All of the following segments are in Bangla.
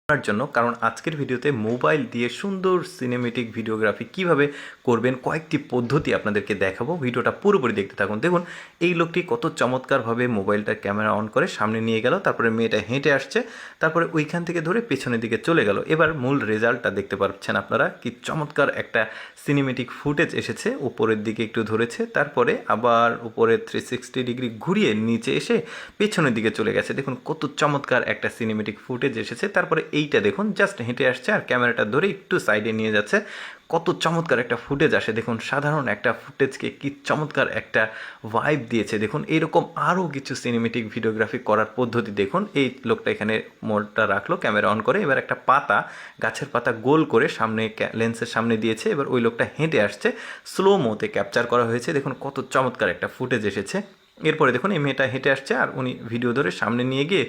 আপনার জন্য, কারণ আজকের ভিডিওতে মোবাইল দিয়ে সুন্দর সিনেমেটিক ভিডিওগ্রাফি কিভাবে করবেন কয়েকটি পদ্ধতি আপনাদেরকে দেখাবো। ভিডিওটা পুরোপুরি দেখতে থাকুন। দেখুন এই লোকটি কত চমৎকারভাবে মোবাইলটার ক্যামেরা অন করে সামনে নিয়ে গেল, তারপরে মেয়েটা হেঁটে আসছে, তারপরে ওইখান থেকে ধরে পেছনের দিকে চলে গেল। এবার মূল রেজাল্টটা দেখতে পাচ্ছেন আপনারা, কি চমৎকার একটা সিনেমেটিক ফুটেজ এসেছে। উপরের দিকে একটু ধরেছে, তারপরে আবার উপরে 360 ডিগ্রি ঘুরিয়ে নিচে এসে পেছনের দিকে চলে গেছে। দেখুন কত চমৎকার একটা সিনেমেটিক ফুটেজ এসেছে। তারপরে এইটা দেখুন, জাস্ট হেঁটে আসছে আর ক্যামেরাটা ধরে একটু সাইডে নিয়ে যাচ্ছে। কত চমৎকার একটা ফুটেজ আসে দেখুন। সাধারণ একটা ফুটেজকে কি চমৎকার একটা ভাইব দিয়েছে দেখুন। এইরকম আরও কিছু সিনেমেটিক ভিডিওগ্রাফি করার পদ্ধতি দেখুন। এই লোকটা এখানে মোডটা রাখলো, ক্যামেরা অন করে, এবার একটা পাতা, গাছের পাতা গোল করে সামনে লেন্সের সামনে দিয়েছে। এবার ওই লোকটা হেঁটে আসছে, স্লো মোতে ক্যাপচার করা হয়েছে। দেখুন কত চমৎকার একটা ফুটেজ এসেছে। এরপরে দেখুন এই মেয়েটা হেঁটে আসছে আর উনি ভিডিও ধরে সামনে নিয়ে গিয়ে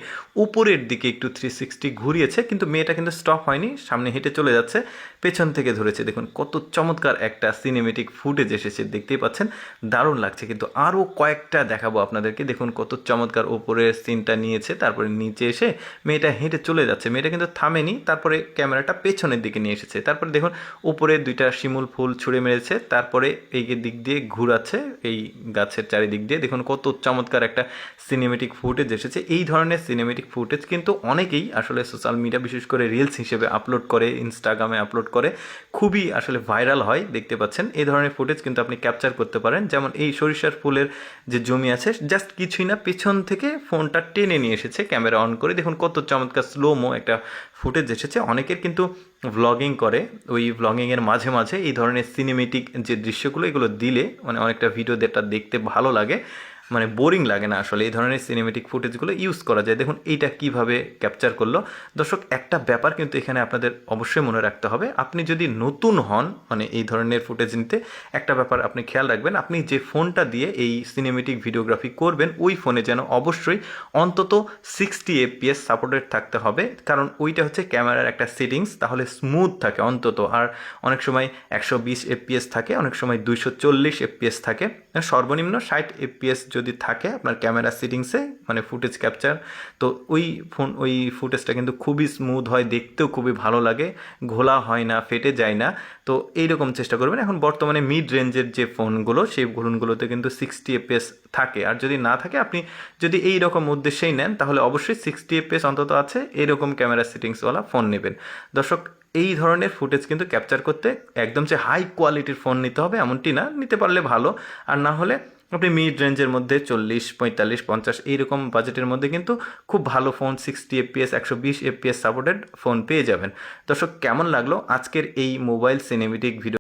উপরের দিকে একটু 360 ঘুরিয়েছে, কিন্তু মেয়েটা কিন্তু স্টপ হয়নি, সামনে হেঁটে চলে যাচ্ছে, পেছন থেকে ধরেছে। দেখুন কত চমৎকার একটা সিনেমেটিক ফুটেজ এসেছে, দেখতেই পাচ্ছেন, দারুণ লাগছে। কিন্তু আরও কয়েকটা দেখাবো আপনাদেরকে। দেখুন কত চমৎকার উপরের সিনটা নিয়েছে, তারপরে নিচে এসে মেয়েটা হেঁটে চলে যাচ্ছে, মেয়েটা কিন্তু থামেনি, তারপরে ক্যামেরাটা পেছনের দিকে নিয়ে এসেছে। তারপরে দেখুন উপরে দুইটা শিমুল ফুল ছুঁড়ে মেরেছে, তারপরে এই দিক দিয়ে ঘুরাচ্ছে, এই গাছের চারিদিক দিয়ে। দেখুন কত চমৎকার একটা সিনেমেটিক ফুটেজ এসেছে। এই ধরনের সিনেমেটিক ফুটেজ কিন্তু অনেকেই আসলে সোশ্যাল মিডিয়া, বিশেষ করে রিলস হিসেবে আপলোড করে, ইনস্টাগ্রামে আপলোড করে, খুবই আসলে ভাইরাল হয়, দেখতে পাচ্ছেন। এই ধরনের ফুটেজ কিন্তু আপনি ক্যাপচার করতে পারেন। যেমন এই সরিষার ফুলের যে জমি আছে, জাস্ট কিছুই না, পেছন থেকে ফোনটা টেনে নিয়ে এসেছে ক্যামেরা অন করে। দেখুন কত চমৎকার স্লোমো একটা ফুটেজ এসেছে। অনেকের কিন্তু ভ্লগিং করে, ওই ভ্লগিংয়ের মাঝে মাঝে এই ধরনের সিনেমেটিক যে দৃশ্যগুলো, এগুলো দিলে মানে অনেকটা ভিডিও দেখতে ভালো লাগে, মানে বোরিং লাগে না আসলে। এই ধরনের সিনেমেটিক ফুটেজগুলো ইউজ করা যায়। দেখুন এইটা কিভাবে ক্যাপচার করলো। দর্শক একটা ব্যাপার কিন্তু এখানে আপনাদের অবশ্যই মনে রাখতে হবে, আপনি যদি নতুন হন মানে এই ধরনের ফুটেজ নিতে, একটা ব্যাপার আপনি খেয়াল রাখবেন, আপনি যে ফোনটা দিয়ে এই সিনেমেটিক ভিডিওগ্রাফি করবেন ওই ফোনে যেন অবশ্যই অন্তত 60 FPS সাপোর্টেড থাকতে হবে, কারণ ওইটা হচ্ছে ক্যামেরার একটা সেটিংস, তাহলে স্মুথ থাকে অন্তত। আর অনেক সময় 120 FPS থাকে, অনেক সময় 240 FPS থাকে, সর্বনিম্ন 60 FPS যদি থাকে আপনার ক্যামেরা সেটিংসে, মানে ফুটেজ ক্যাপচার, তো ওই ফুটেজটা কিন্তু খুবই স্মুথ হয়, দেখতেও খুবই ভালো লাগে, ঘোলা হয় না, ফেটে যায় না। তো এইরকম চেষ্টা করবেন। এখন বর্তমানে মিড রেঞ্জের যে ফোনগুলো, সেই ফোনগুলোতে কিন্তু 60 FPS থাকে, আর যদি না থাকে, আপনি যদি এই রকম উদ্দেশ্যেই নেন, তাহলে অবশ্যই 60 FPS অন্তত আছে এরকম ক্যামেরা সেটিংসওয়ালা ফোন নেবেন। দর্শক এই ধরনের ফুটেজ কিন্তু ক্যাপচার করতে একদম যে হাই কোয়ালিটির ফোন নিতে হবে এমনটি না, নিতে পারলে ভালো, আর না হলে আপনি মিড রেঞ্জের মধ্যে 40, 45, 50 এইরকম বাজেটের মধ্যে কিন্তু খুব ভালো phone 60 FPS, 120 FPS supported phone পেয়ে যাবেন। দর্শক কেমন লাগলো আজকের এই মোবাইল সিনেমেটিক ভিডিও?